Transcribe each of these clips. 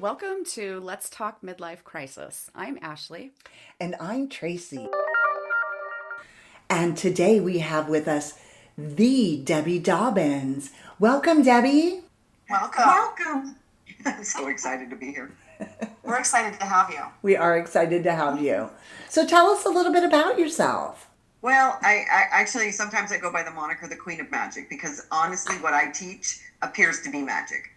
Welcome to Let's Talk Midlife Crisis. I'm Ashley. And I'm Tracy. And today we have with us the Debbie Dobbins. Welcome, Debbie. Welcome. I'm so excited to be here. We're excited to have you. We are excited to have you. So tell us a little bit about yourself. Well, I actually, sometimes I go by the moniker the Queen of Magic because honestly what I teach appears to be magic.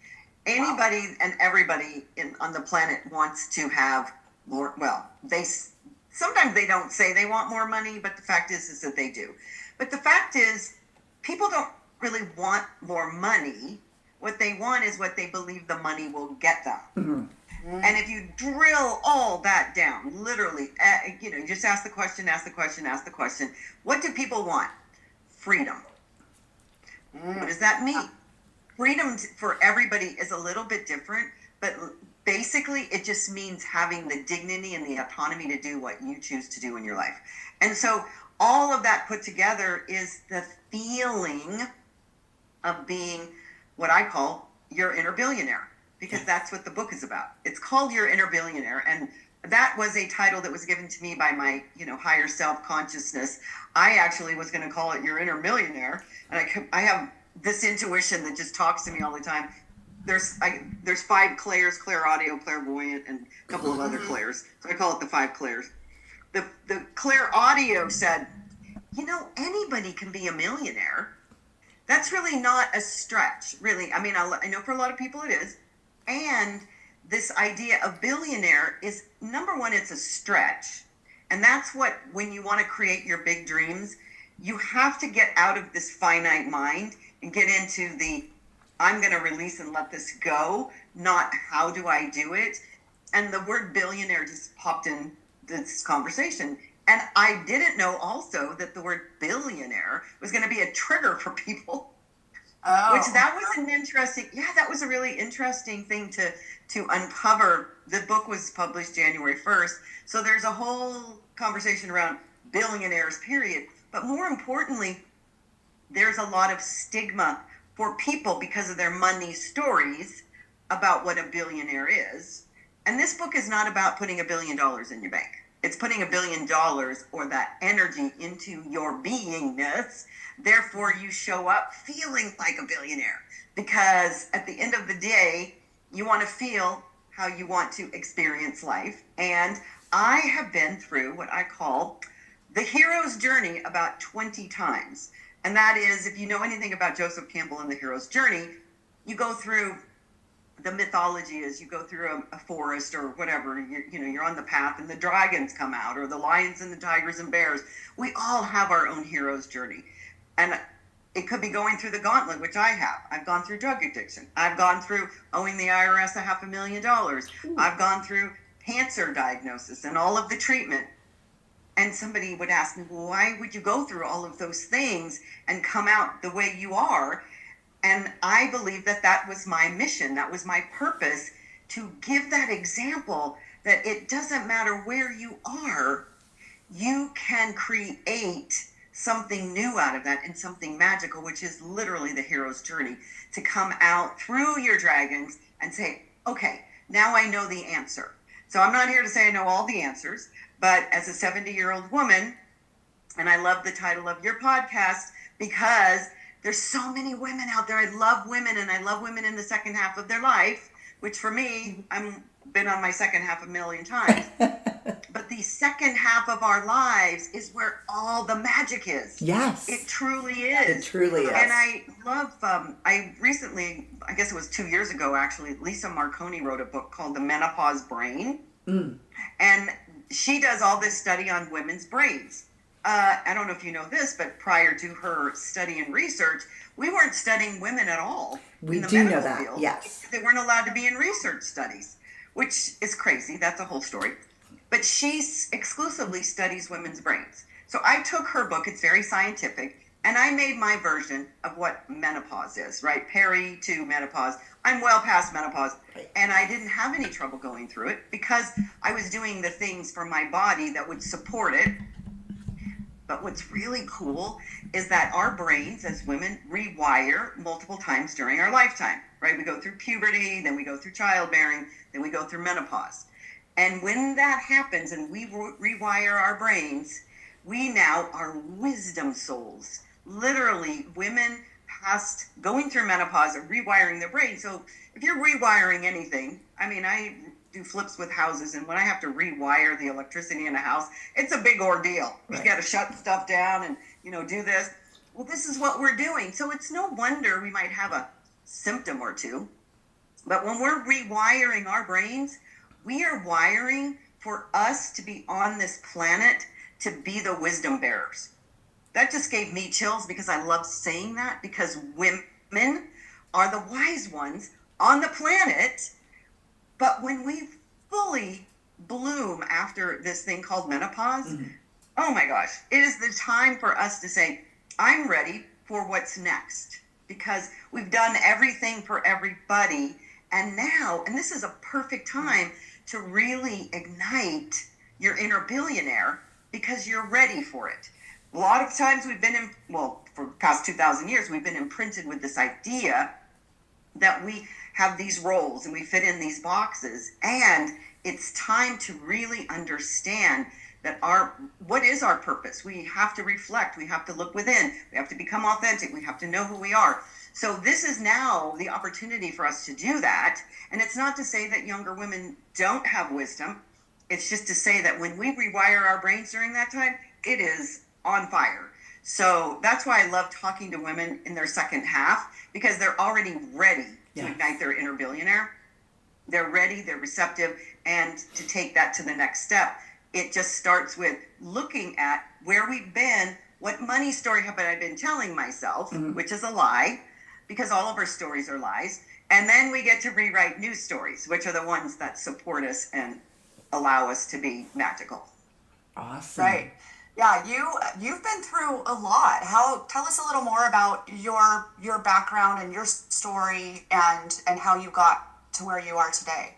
Anybody and everybody on the planet wants to have more. Well, sometimes they don't say they want more money, but the fact is that they do. But the fact is, people don't really want more money. What they want is what they believe the money will get them. Mm-hmm. And if you drill all that down, literally, you just ask the question. What do people want? Freedom. What does that mean? Freedom for everybody is a little bit different, but basically it just means having the dignity and the autonomy to do what you choose to do in your life. And so all of that put together is the feeling of being what I call your inner billionaire, because that's what the book is about. It's called Your Inner Billionaire, and that was a title that was given to me by my, higher self-consciousness. I actually was going to call it Your Inner Millionaire, and I have this intuition that just talks to me all the time. There's 5 clairs: clairaudio, clairvoyant, and a couple of other clairs. So I call it the 5 clairs. The clairaudio said, anybody can be a millionaire. That's really not a stretch, really. I mean, I know for a lot of people it is. And this idea of billionaire is, number one, it's a stretch. And that's what, when you want to create your big dreams, you have to get out of this finite mind and get into the, I'm going to release and let this go, not how do I do it. And the word billionaire just popped in this conversation. And I didn't know also that the word billionaire was going to be a trigger for people. Oh. Which that was a really interesting thing to uncover. The book was published January 1st. So there's a whole conversation around billionaires, period. But more importantly, there's a lot of stigma for people because of their money stories about what a billionaire is. And this book is not about putting $1 billion in your bank. It's putting $1 billion or that energy into your beingness. Therefore, you show up feeling like a billionaire, because at the end of the day, you want to feel how you want to experience life. And I have been through what I call the hero's journey about 20 times. And that is, if you know anything about Joseph Campbell and the hero's journey, you go through, the mythology is you go through a forest or whatever, you're on the path and the dragons come out, or the lions and the tigers and bears. We all have our own hero's journey. And it could be going through the gauntlet, which I have. I've gone through drug addiction. I've gone through owing the IRS $500,000. I've gone through cancer diagnosis and all of the treatment. And somebody would ask me, well, why would you go through all of those things and come out the way you are? And I believe that was my mission. That was my purpose, to give that example that it doesn't matter where you are, you can create something new out of that and something magical, which is literally the hero's journey, to come out through your dragons and say, okay, now I know the answer. So I'm not here to say I know all the answers, but as a 70-year-old woman, and I love the title of your podcast because there's so many women out there. I love women, and I love women in the second half of their life, which for me, I'm been on my second half a million times. But the second half of our lives is where all the magic is. Yes. It truly is. It truly is. And I love, I recently, I guess it was 2 years ago actually, Lisa Marconi wrote a book called The Menopause Brain. And she does all this study on women's brains. I don't know if you know this, but prior to her study and research, we weren't studying women at all. We do know that, field. Yes. They weren't allowed to be in research studies, which is crazy. That's a whole story. But she exclusively studies women's brains. So I took her book, it's very scientific, and I made my version of what menopause is, right? Peri to menopause. I'm well past menopause, and I didn't have any trouble going through it because I was doing the things for my body that would support it. But what's really cool is that our brains as women rewire multiple times during our lifetime, right? We go through puberty, then we go through childbearing, then we go through menopause. And when that happens and we rewire our brains, we now are wisdom souls. Literally, women past going through menopause are rewiring their brain. So if you're rewiring anything, I mean, I do flips with houses, and when I have to rewire the electricity in a house, it's a big ordeal. Right. You got to shut stuff down and, do this. Well, this is what we're doing. So it's no wonder we might have a symptom or two. But when we're rewiring our brains, we are wiring for us to be on this planet to be the wisdom bearers. That just gave me chills because I love saying that, because women are the wise ones on the planet. But when we fully bloom after this thing called menopause, oh my gosh, it is the time for us to say, I'm ready for what's next, because we've done everything for everybody. And now, and this is a perfect time to really ignite your inner billionaire, because you're ready for it. A lot of times we've been for the past 2,000 years, we've been imprinted with this idea that we have these roles and we fit in these boxes. And it's time to really understand that what is our purpose? We have to reflect. We have to look within. We have to become authentic. We have to know who we are. So this is now the opportunity for us to do that. And it's not to say that younger women don't have wisdom. It's just to say that when we rewire our brains during that time, it is on fire. So that's why I love talking to women in their second half, because they're already ready to ignite their inner billionaire. They're ready, they're receptive, and to take that to the next step. It just starts with looking at where we've been, what money story have I been telling myself, which is a lie, because all of our stories are lies. And then we get to rewrite new stories, which are the ones that support us and allow us to be magical. Awesome. Right. Yeah, you've been through a lot. Tell us a little more about your background and your story and how you got to where you are today.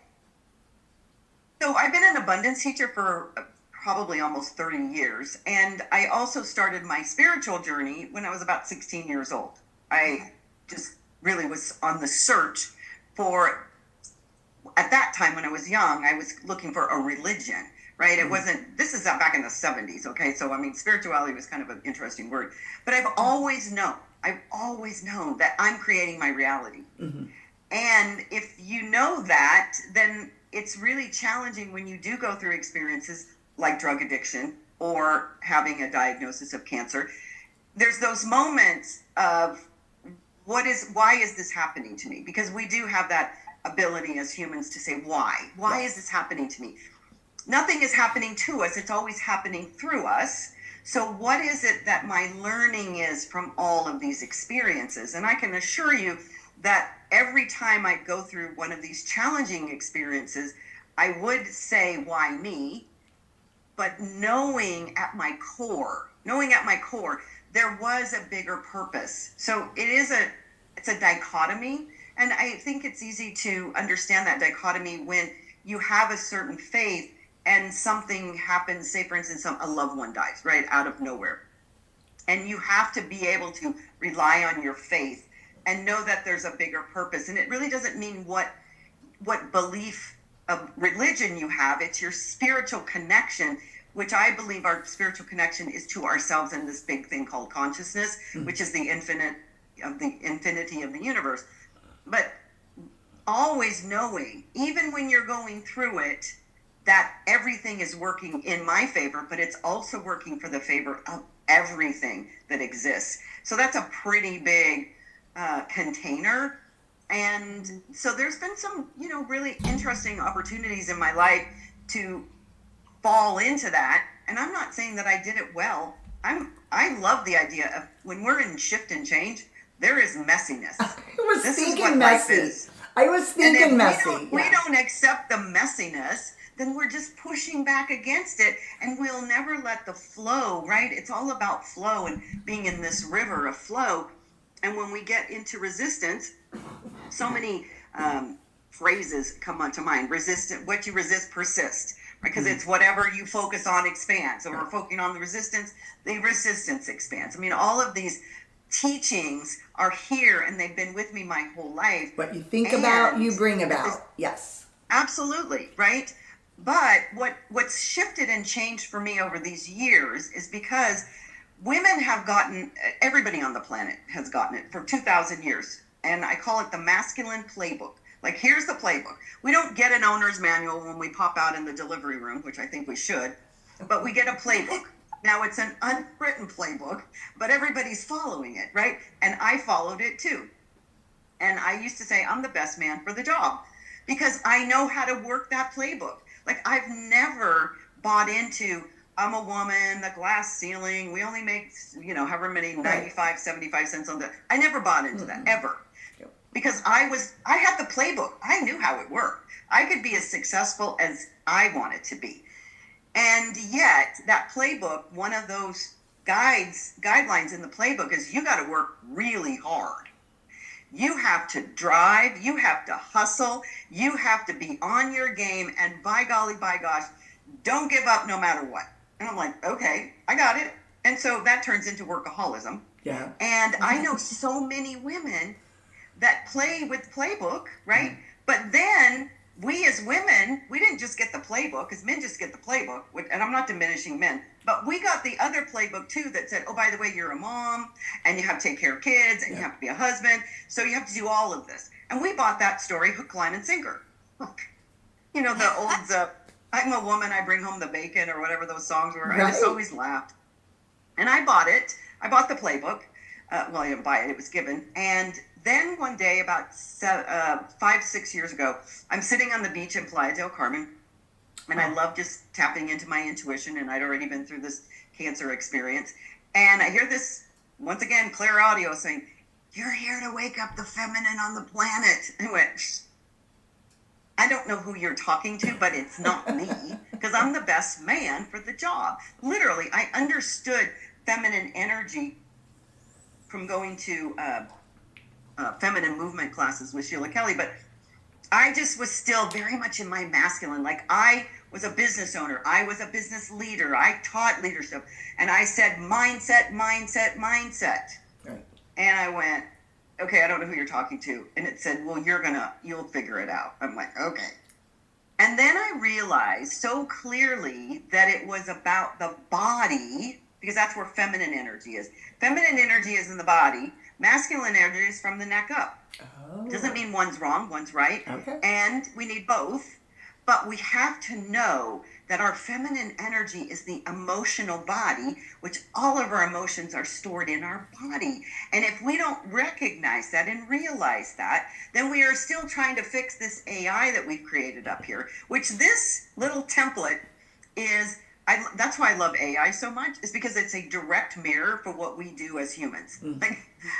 So I've been an abundance teacher for probably almost 30 years. And I also started my spiritual journey when I was about 16 years old. I just really was on the search for, at that time when I was young, I was looking for a religion, right? It wasn't, this is back in the 70s, okay? So, I mean, spirituality was kind of an interesting word. But I've always known that I'm creating my reality. And if you know that, then it's really challenging when you do go through experiences like drug addiction or having a diagnosis of cancer. There's those moments of why is this happening to me? Because we do have that ability as humans to say, why is this happening to me? Nothing is happening to us. It's always happening through us. So what is it that my learning is from all of these experiences? And I can assure you that every time I go through one of these challenging experiences, I would say, why me? But knowing at my core, there was a bigger purpose. So it's a dichotomy. And I think it's easy to understand that dichotomy when you have a certain faith and something happens, say for instance, a loved one dies, right, out of nowhere. And you have to be able to rely on your faith and know that there's a bigger purpose. And it really doesn't mean what belief of religion you have. It's your spiritual connection, which I believe our spiritual connection is to ourselves and this big thing called consciousness, which is the infinity of the universe. But always knowing, even when you're going through it, that everything is working in my favor, but it's also working for the favor of everything that exists. So that's a pretty big container. And so there's been some, really interesting opportunities in my life to fall into that. And I'm not saying that I did it well. I love the idea of when we're in shift and change, there is messiness. I was thinking messy. We don't accept the messiness, then we're just pushing back against it, and we'll never let the flow, right? It's all about flow and being in this river of flow. And when we get into resistance, so many phrases come onto mind. What you resist persists, right? Because it's whatever you focus on expands. So we're focusing on the resistance expands. I mean, all of these teachings are here and they've been with me my whole life. What you think about, you bring this, about. Yes. absolutely, right? But what's shifted and changed for me over these years is because women have gotten, everybody on the planet has gotten it for 2,000 years. And I call it the masculine playbook. Like, here's the playbook. We don't get an owner's manual when we pop out in the delivery room, which I think we should, but we get a playbook. Now, it's an unwritten playbook, but everybody's following it, right? And I followed it too. And I used to say, I'm the best man for the job because I know how to work that playbook. Like, I've never bought into, I'm a woman, the glass ceiling, we only make, however many, 95, 75 cents on the, I never bought into that, ever. Because I had the playbook. I knew how it worked. I could be as successful as I wanted to be. And yet, that playbook, one of those guidelines in the playbook is you got to work really hard. You have to drive, you have to hustle, you have to be on your game, and by golly, by gosh, don't give up no matter what. And I'm like, okay, I got it. And so that turns into workaholism. Yeah. And I know so many women that play with playbook, right? But then we as women, we didn't just get the playbook, because men just get the playbook, and I'm not diminishing men, but we got the other playbook too that said, oh, by the way, you're a mom, and you have to take care of kids, and you have to be a husband, so you have to do all of this. And we bought that story hook, line, and sinker. The old, I'm a woman, I bring home the bacon, or whatever those songs were. Right. I just always laughed. And I bought it. I bought the playbook. Well, I didn't buy it. It was given. And then one day, about 5-6 years ago, I'm sitting on the beach in Playa del Carmen, and I love just tapping into my intuition, and I'd already been through this cancer experience. And I hear this, once again, clear audio saying, you're here to wake up the feminine on the planet. I went, I don't know who you're talking to, but it's not me, because I'm the best man for the job. Literally, I understood feminine energy from going to feminine movement classes with Sheila Kelly, but I just was still very much in my masculine. Like, I was a business owner. I was a business leader. I taught leadership. And I said, mindset, mindset, mindset. Right. And I went, okay, I don't know who you're talking to. And it said, well, you'll figure it out. I'm like, okay. And then I realized so clearly that it was about the body, because that's where feminine energy is. Feminine energy is in the body. Masculine energy is from the neck up. Oh. Doesn't mean one's wrong, one's right. Okay. And we need both. But we have to know that our feminine energy is the emotional body, which all of our emotions are stored in our body. And if we don't recognize that and realize that, then we are still trying to fix this AI that we've created up here, which this little template is. That's why I love AI so much, is because it's a direct mirror for what we do as humans. Mm-hmm. Like,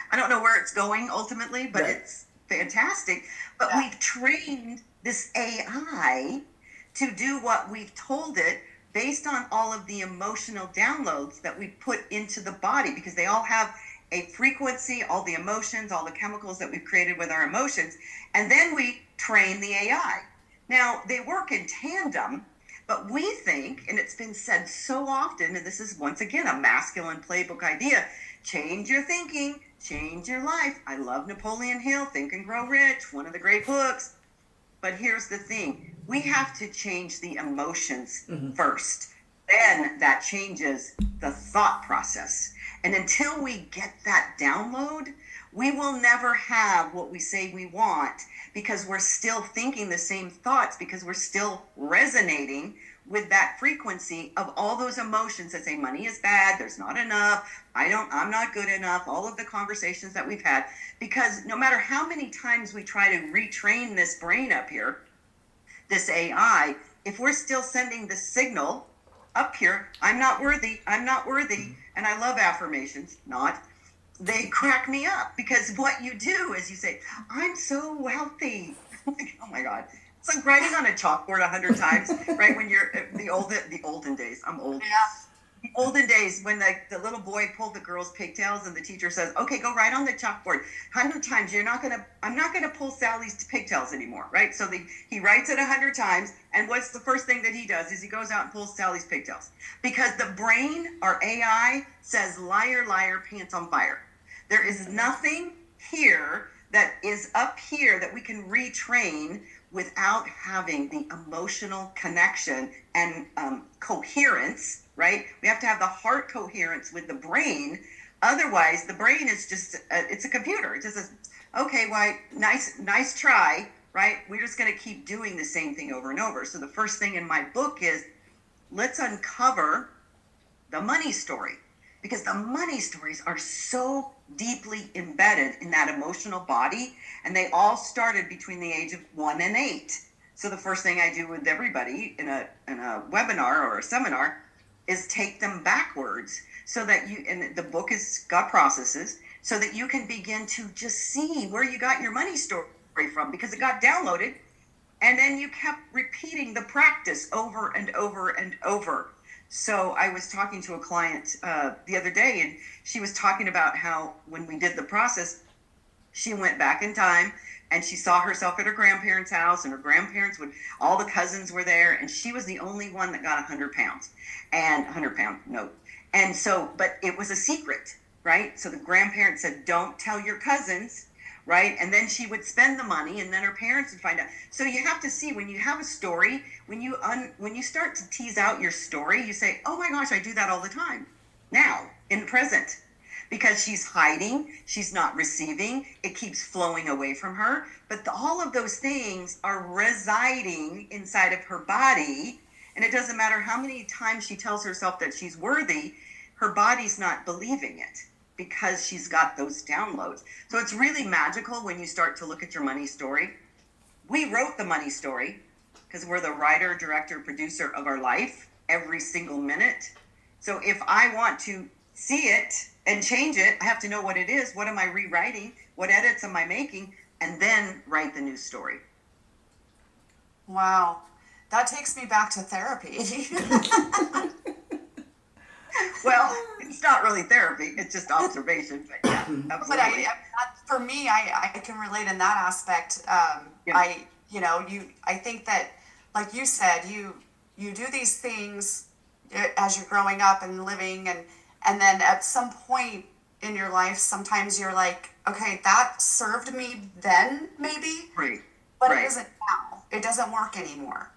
I don't know where it's going ultimately, but it's fantastic. But we've trained this AI to do what we've told it based on all of the emotional downloads that we put into the body, because they all have a frequency, all the emotions, all the chemicals that we've created with our emotions. And then we train the AI. Now, they work in tandem. But we think, and it's been said so often, and this is once again a masculine playbook idea, change your thinking, change your life. I love Napoleon Hill, Think and Grow Rich, one of the great books. But here's the thing, we have to change the emotions first. Then that changes the thought process. And until we get that download, we will never have what we say we want, because we're still thinking the same thoughts, because we're still resonating with that frequency of all those emotions that say money is bad, there's not enough, I'm not good enough, all of the conversations that we've had. Because no matter how many times we try to retrain this brain up here, this AI, if we're still sending the signal up here, I'm not worthy, and I love affirmations, they crack me up, because what you do is you say, I'm so wealthy. Oh my God. It's like writing on a chalkboard 100 times, right? When you're the olden days, I'm old. Yeah. The olden days when the little boy pulled the girl's pigtails and the teacher says, okay, go write on the chalkboard 100 times. I'm not going to pull Sally's pigtails anymore, right? So he writes it 100 times. And what's the first thing that he does is he goes out and pulls Sally's pigtails, because the brain, our AI, says, liar, liar, pants on fire. There is nothing here that is up here that we can retrain without having the emotional connection and coherence, right? We have to have the heart coherence with the brain. Otherwise, the brain is just, it's a computer. It just says, okay, why, nice try, right? We're just going to keep doing the same thing over and over. So the first thing in my book is, let's uncover the money story, because the money stories are so deeply embedded in that emotional body, and they all started between the age of 1 and 8. So the first thing I do with everybody in a webinar or a seminar is take them backwards, so that you, and the book has got processes, so that you can begin to just see where you got your money story from, because it got downloaded, and then you kept repeating the practice over and over and over. So I was talking to a client the other day, and she was talking about how when we did the process, she went back in time and she saw herself at her grandparents' house, and her grandparents would, all the cousins were there, and she was the only one that got £100 and £100 note. And so, but it was a secret, right? So the grandparents said, don't tell your cousins, right? And then she would spend the money, and then her parents would find out. So you have to see, when you have a story, when you start to tease out your story, you say, oh my gosh, I do that all the time now in the present, because she's hiding, she's not receiving, it keeps flowing away from her. But all of those things are residing inside of her body, and it doesn't matter how many times she tells herself that she's worthy, her body's not believing it, because she's got those downloads. So it's really magical when you start to look at your money story. We wrote the money story because we're the writer, director, producer of our life every single minute. So if I want to see it and change it, I have to know what it is. What am I rewriting? What edits am I making? And then write the new story. Wow. That takes me back to therapy. Well, it's not really therapy. It's just observation. But yeah, absolutely. But for me, I can relate in that aspect. Yeah. I think that, like you said, you do these things as you're growing up and living, and then at some point in your life, sometimes you're like, okay, that served me then, maybe, Right. but Right. it doesn't now. It doesn't work anymore.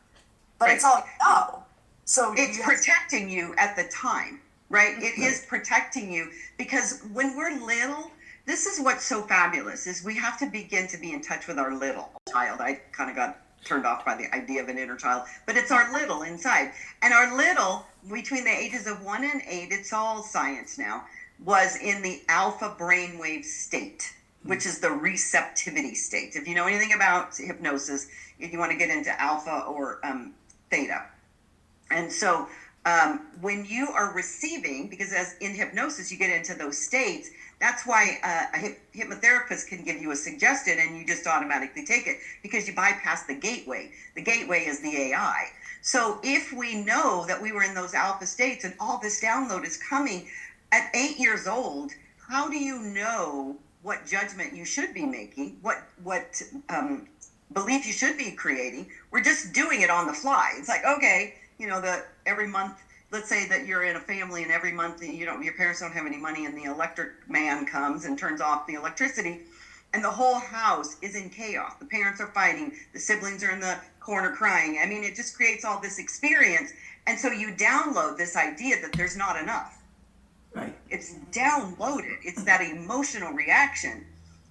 But Right. it's all you know. So It's protecting you at the time, right? It is protecting you, because when we're little, this is what's so fabulous, is we have to begin to be in touch with our little child. I kind of got turned off by the idea of an inner child, but it's our little inside. And our little, between the ages of 1 and 8, it's all science now, was in the alpha brainwave state, which is the receptivity state. If you know anything about hypnosis, if you want to get into alpha or theta. And so when you are receiving, because as in hypnosis, you get into those states, that's why a hypnotherapist can give you a suggestion and you just automatically take it, because you bypass the gateway. The gateway is the AI. So if we know that we were in those alpha states and all this download is coming at 8 years old, how do you know what judgment you should be making, what belief you should be creating? We're just doing it on the fly. It's like, okay, every month, let's say that you're in a family and every month, your parents don't have any money, and the electric man comes and turns off the electricity, and the whole house is in chaos. The parents are fighting, the siblings are in the corner crying. I mean, it just creates all this experience. And so you download this idea that there's not enough. Right. It's downloaded. It's that emotional reaction.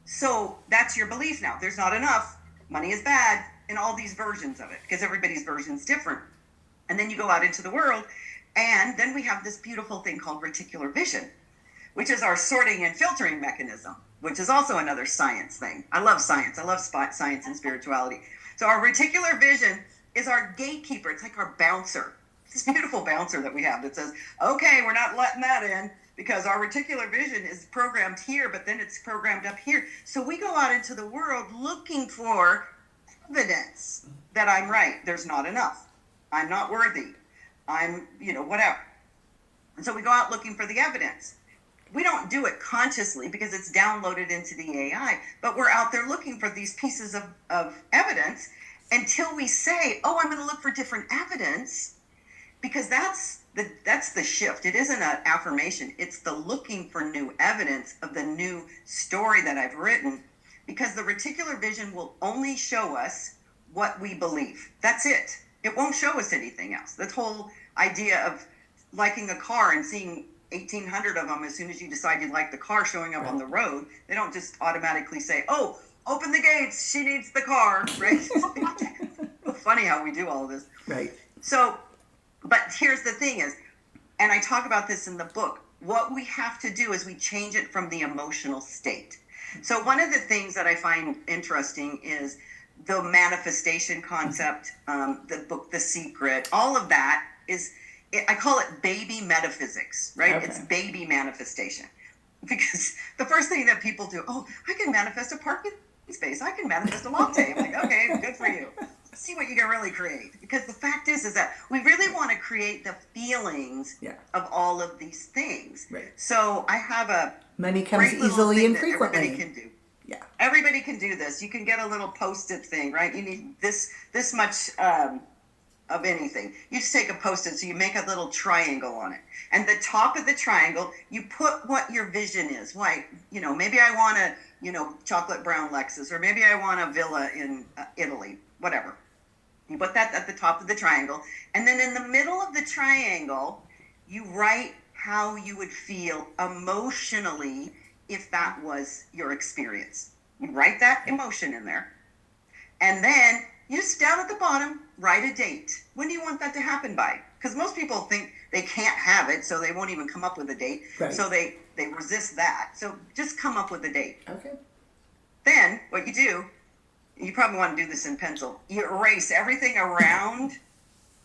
So that's your belief now. There's not enough. Money is bad, and all these versions of it, because everybody's version is different. And then you go out into the world, and then we have this beautiful thing called reticular vision, which is our sorting and filtering mechanism, which is also another science thing. I love science. I love science and spirituality. So our reticular vision is our gatekeeper. It's like our bouncer. This beautiful bouncer that we have that says, okay, we're not letting that in, because our reticular vision is programmed here, but then it's programmed up here. So we go out into the world looking for evidence that I'm right. There's not enough. I'm not worthy. I'm, whatever. And so we go out looking for the evidence. We don't do it consciously because it's downloaded into the AI, but we're out there looking for these pieces of evidence until we say, oh, I'm going to look for different evidence. because that's the shift. It isn't an affirmation. It's the looking for new evidence of the new story that I've written, because the reticular vision will only show us what we believe. That's it. It won't show us anything else. That whole idea of liking a car and seeing 1,800 of them as soon as you decide you like the car showing up on the road, they don't just automatically say, oh, open the gates, she needs the car, right? Funny how we do all of this. Right. So, but here's the thing is, and I talk about this in the book, what we have to do is we change it from the emotional state. So one of the things that I find interesting is the manifestation concept, the book, The Secret, all of that is, I call it baby metaphysics, right? Okay. It's baby manifestation. Because the first thing that people do, oh, I can manifest a parking space. I can manifest a latte. I'm like, okay, good for you. See what you can really create. Because the fact is that we really want to create the feelings of all of these things. Right. So I have a Money comes great little easily thing and that frequently. everybody can do. Yeah. Everybody can do this. You can get a little Post-it thing, right? You need this much of anything. You just take a Post-it, so you make a little triangle on it. And the top of the triangle, you put what your vision is. Why, maybe I want a, chocolate brown Lexus, or maybe I want a villa in Italy, whatever. You put that at the top of the triangle. And then in the middle of the triangle, you write how you would feel emotionally if that was your experience. You write that emotion in there. And then you just down at the bottom, write a date. When do you want that to happen by? Because most people think they can't have it, so they won't even come up with a date. Right. So they resist that. So just come up with a date. Okay. Then what you do, you probably want to do this in pencil, you erase everything around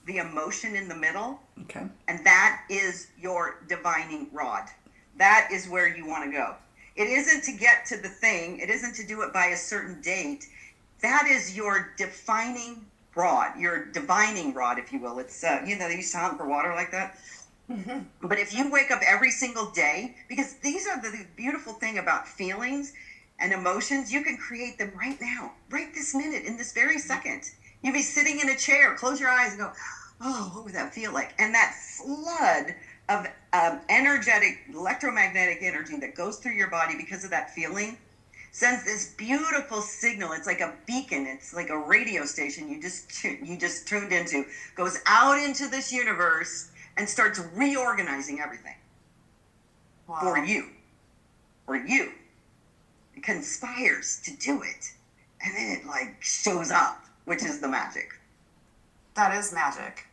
the emotion in the middle. Okay. And that is your divining rod. That is where you want to go. It isn't to get to the thing. It isn't to do it by a certain date. That is your defining rod, your divining rod, if you will. It's, they used to hunt for water like that. Mm-hmm. But if you wake up every single day, because these are the beautiful thing about feelings and emotions, you can create them right now, right this minute, in this very second. You'd be sitting in a chair, close your eyes and go, oh, what would that feel like? And that flood of energetic, electromagnetic energy that goes through your body because of that feeling sends this beautiful signal. It's like a beacon. It's like a radio station you just tuned into, goes out into this universe and starts reorganizing everything. Wow. For you. It conspires to do it. And then it shows up, which is the magic. That is magic.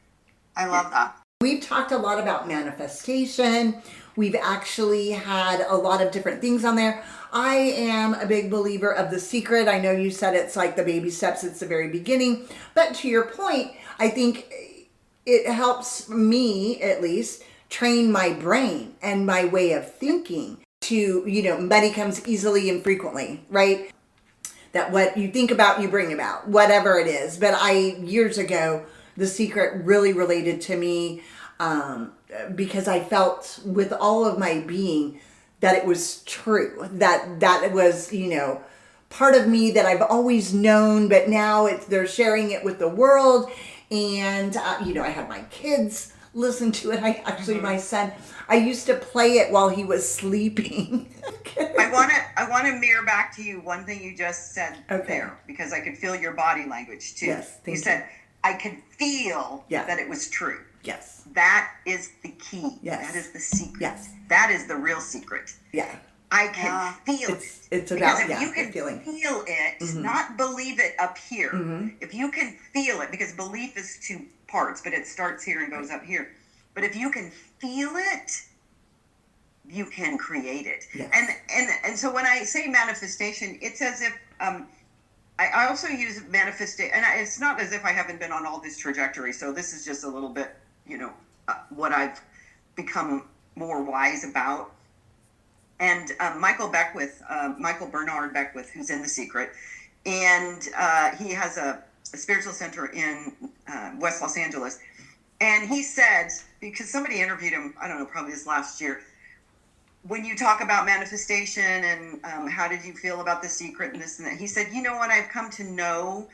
I love that. We've talked a lot about manifestation. We've actually had a lot of different things on there. I am a big believer of The Secret. I know you said it's like the baby steps, it's the very beginning. But to your point, I think it helps me, at least, train my brain and my way of thinking to, money comes easily and frequently, right? That what you think about, you bring about, whatever it is. But years ago, The Secret really related to me because I felt with all of my being that it was true, that it was, part of me that I've always known, but now they're sharing it with the world. And, I had my kids listen to it. My son, I used to play it while he was sleeping. I want to mirror back to you one thing you just said there, because I could feel your body language too. Yes, you said, I could feel that it was true. Yes. That is the key. Yes. That is the secret. Yes. That is the real secret. Yeah. I can feel it. It's about, because if you can feeling. feel it, Mm-hmm. not believe it up here. Mm-hmm. If you can feel it, because belief is two parts, but it starts here and goes up here. But if you can feel it, you can create it. Yes. And so when I say manifestation, it's as if I also use manifestation, and it's not as if I haven't been on all this trajectory. So this is just a little bit, what I've become more wise about. And Michael Bernard Beckwith, who's in The Secret, and he has a spiritual center in West Los Angeles. And he said, because somebody interviewed him, I don't know, probably this last year, when you talk about manifestation and how did you feel about The Secret and this and that, he said, you know what, I've come to know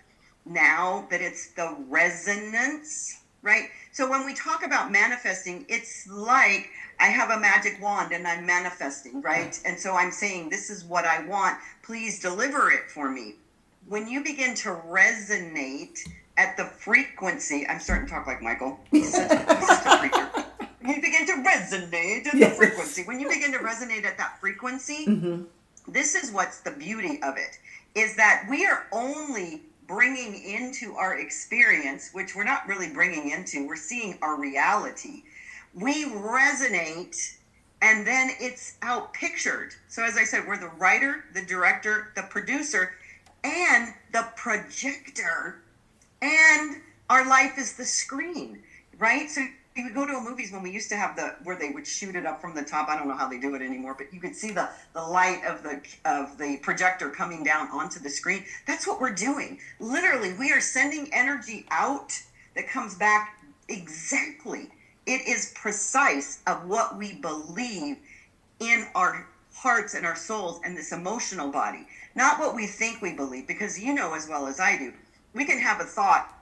now that it's the resonance right? So when we talk about manifesting, it's like I have a magic wand and I'm manifesting, right? And so I'm saying, this is what I want. Please deliver it for me. When you begin to resonate at the frequency, I'm starting to talk like Michael. He's such a preacher. You begin to resonate at the frequency. When you begin to resonate at that frequency, this is what's the beauty of it, is that we are only bringing into our experience, which we're not really bringing into, we're seeing our reality. We resonate, and then it's out pictured. So as I said, we're the writer, the director, the producer, and the projector, and our life is the screen, right? So you would go to movies when we used to have where they would shoot it up from the top. I don't know how they do it anymore, but you could see the light of the projector coming down onto the screen. That's what we're doing. Literally, we are sending energy out that comes back exactly. It is precise of what we believe in our hearts and our souls and this emotional body, not what we think we believe, because you know as well as I do, we can have a thought,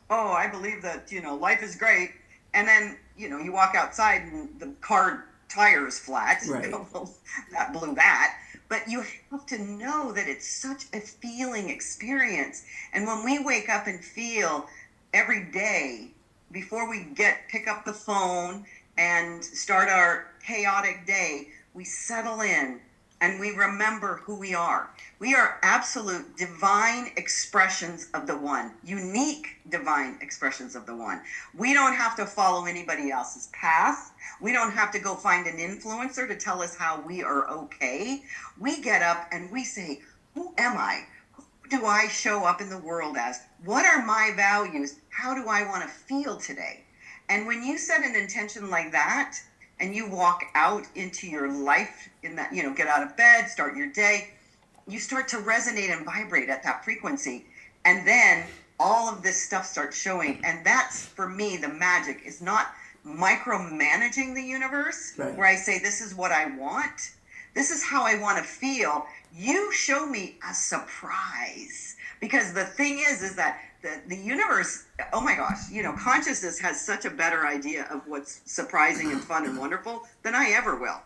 oh, I believe that, life is great. And then, you walk outside and the car tire is flat. Right. Well, that blew that. But you have to know that it's such a feeling experience. And when we wake up and feel every day, before we pick up the phone and start our chaotic day, we settle in and we remember who we are. We are absolute divine expressions of the one, unique divine expressions of the one. We don't have to follow anybody else's path. We don't have to go find an influencer to tell us how we are okay. We get up and we say, who am I? Who do I show up in the world as? What are my values? How do I want to feel today? And when you set an intention like that, and you walk out into your life in that, get out of bed, start your day, you start to resonate and vibrate at that frequency. And then all of this stuff starts showing. And that's, for me, the magic is not micromanaging the universe, right, where I say, this is what I want. This is how I want to feel. You show me a surprise. Because the thing is that the universe, oh my gosh, consciousness has such a better idea of what's surprising and fun and wonderful than I ever will.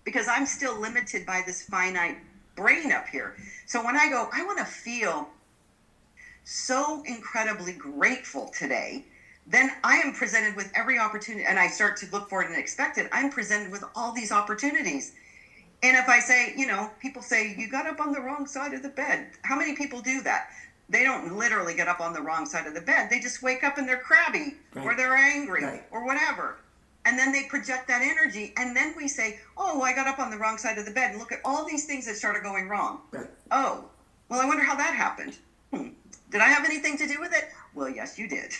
Because I'm still limited by this finite brain up here. So when I go, I want to feel so incredibly grateful today, then I am presented with every opportunity, and I start to look for it and expect it. I'm presented with all these opportunities. And if I say, people say, you got up on the wrong side of the bed. How many people do that? They don't literally get up on the wrong side of the bed. They just wake up and they're crabby, right, or they're angry, right, or whatever. And then they project that energy. And then we say, oh, I got up on the wrong side of the bed. And look at all these things that started going wrong. Right. Oh, well, I wonder how that happened. Did I have anything to do with it? Well, yes, you did.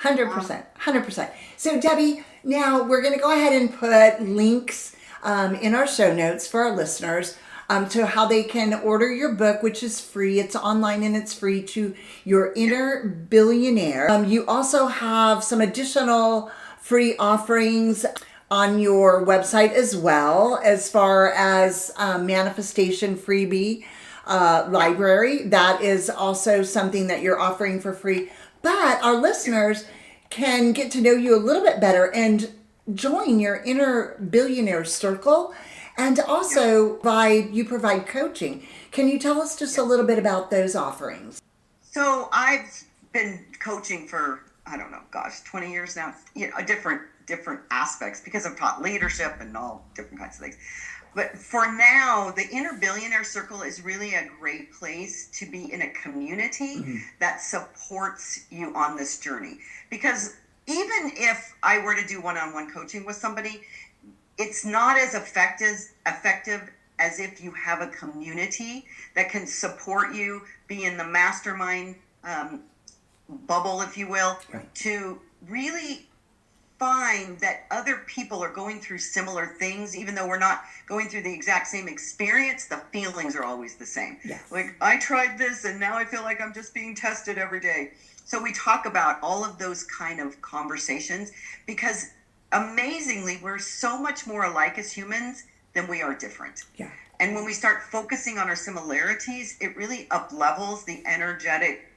100%. So, Debbie, now we're going to go ahead and put links in our show notes for our listeners to how they can order your book, which is free. It's online and it's free, to your Inner Billionaire. You also have some additional free offerings on your website as well, as far as manifestation freebie library. That is also something that you're offering for free. But our listeners can get to know you a little bit better and join your Inner Billionaire Circle. And also you provide coaching. Can you tell us just a little bit about those offerings? So I've been coaching for, 20 years now, different aspects, because I've taught leadership and all different kinds of things. But for now, the Inner Billionaire Circle is really a great place to be in a community that supports you on this journey. Because even if I were to do one-on-one coaching with somebody, it's not as effective as if you have a community that can support you, be in the mastermind bubble, if you will, right, to really find that other people are going through similar things. Even though we're not going through the exact same experience, the feelings are always the same. Yes. Like, I tried this and now I feel like I'm just being tested every day. So we talk about all of those kind of conversations, because amazingly, we're so much more alike as humans than we are different. Yeah. And when we start focusing on our similarities, it really up-levels the energetic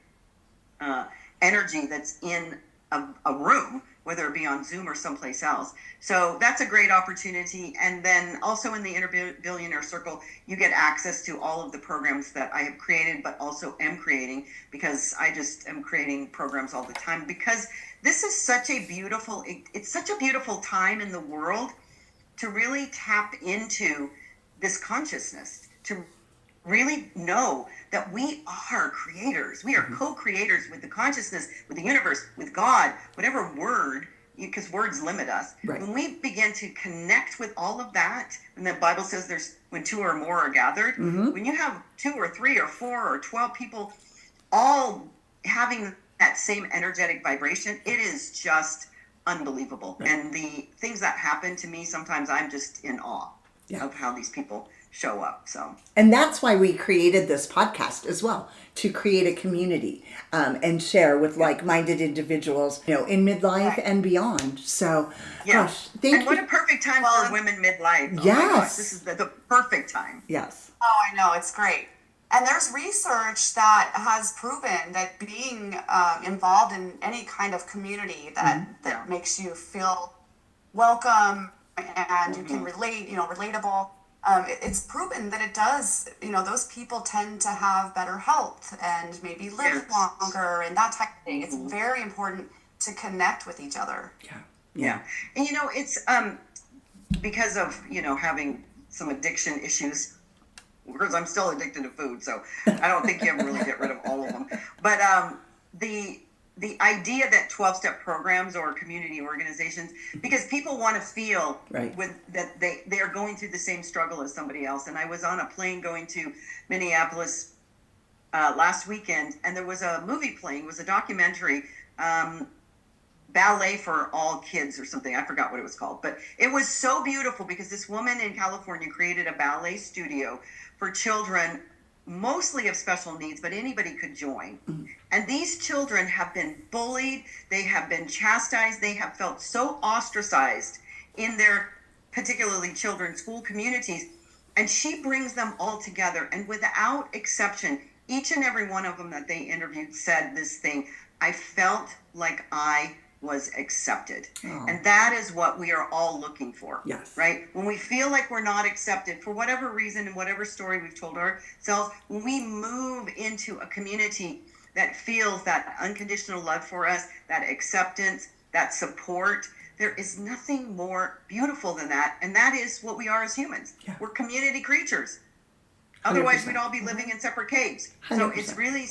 energy that's in a room, whether it be on Zoom or someplace else. So that's a great opportunity. And then also in the Inner Billionaire Circle, you get access to all of the programs that I have created, but also am creating, because I just am creating programs all the time, because this is such a beautiful, it's such a beautiful time in the world to really tap into this consciousness, to really know that we are creators. We are co-creators with the consciousness, with the universe, with God, whatever word, because words limit us. Right. When we begin to connect with all of that, and the Bible says there's when 2 or more are gathered, when you have 2 or 3 or 4 or 12 people all having that same energetic vibration, it is just unbelievable. Right. And the things that happen to me, sometimes I'm just in awe of how these people show up. And that's why we created this podcast as well, to create a community and share with like-minded individuals, in midlife and beyond. So, gosh, thank you. And what a perfect time for women midlife. Yes. Oh my gosh, this is the perfect time. Yes. Oh, I know, it's great. And there's research that has proven that being involved in any kind of community that makes you feel welcome and you can relate, relatable. It's proven that it does, those people tend to have better health and maybe live longer and that type of thing. It's very important to connect with each other. Yeah. And, it's because of, having some addiction issues, because I'm still addicted to food, so I don't think you ever really get rid of all of them. But the idea that 12-step programs or community organizations, because people want to feel that they are going through the same struggle as somebody else. And I was on a plane going to Minneapolis last weekend, and there was a movie playing. It was a documentary, Ballet for All Kids or something. I forgot what it was called. But it was so beautiful because this woman in California created a ballet studio for children, mostly of special needs, but anybody could join. And these children have been bullied, they have been chastised, they have felt so ostracized in their, particularly children's school communities. And she brings them all together, and without exception, each and every one of them that they interviewed said this thing: I felt like I was accepted. And that is what we are all looking for. Yes. Right? When we feel like we're not accepted for whatever reason and whatever story we've told ourselves, when we move into a community that feels that unconditional love for us, that acceptance, that support, there is nothing more beautiful than that. And that is what we are as humans. We're community creatures. Otherwise, 100%. we'd all be living in separate caves. 100%. So it's really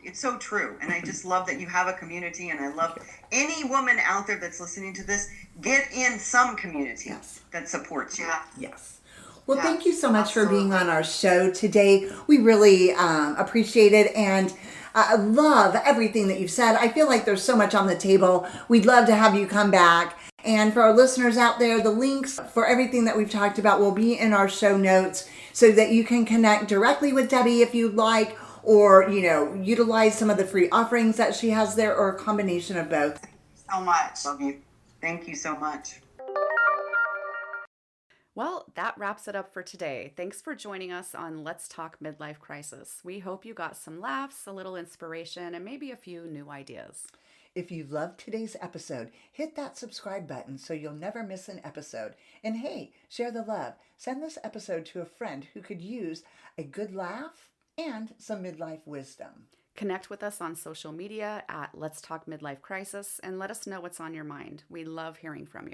it's so true. And I just love that you have a community. And I love any woman out there that's listening to this, get in some community that supports you. Yes. Well, thank you so much for being on our show today. We really appreciate it. And I love everything that you've said. I feel like there's so much on the table. We'd love to have you come back. And for our listeners out there, the links for everything that we've talked about will be in our show notes so that you can connect directly with Debbie if you'd like, or, utilize some of the free offerings that she has there, or a combination of both. Thank you so much. Love you. Thank you so much. Well, that wraps it up for today. Thanks for joining us on Let's Talk Midlife Crisis. We hope you got some laughs, a little inspiration, and maybe a few new ideas. If you loved today's episode, hit that subscribe button so you'll never miss an episode. And hey, share the love. Send this episode to a friend who could use a good laugh and some midlife wisdom. Connect with us on social media at Let's Talk Midlife Crisis and let us know what's on your mind. We love hearing from you.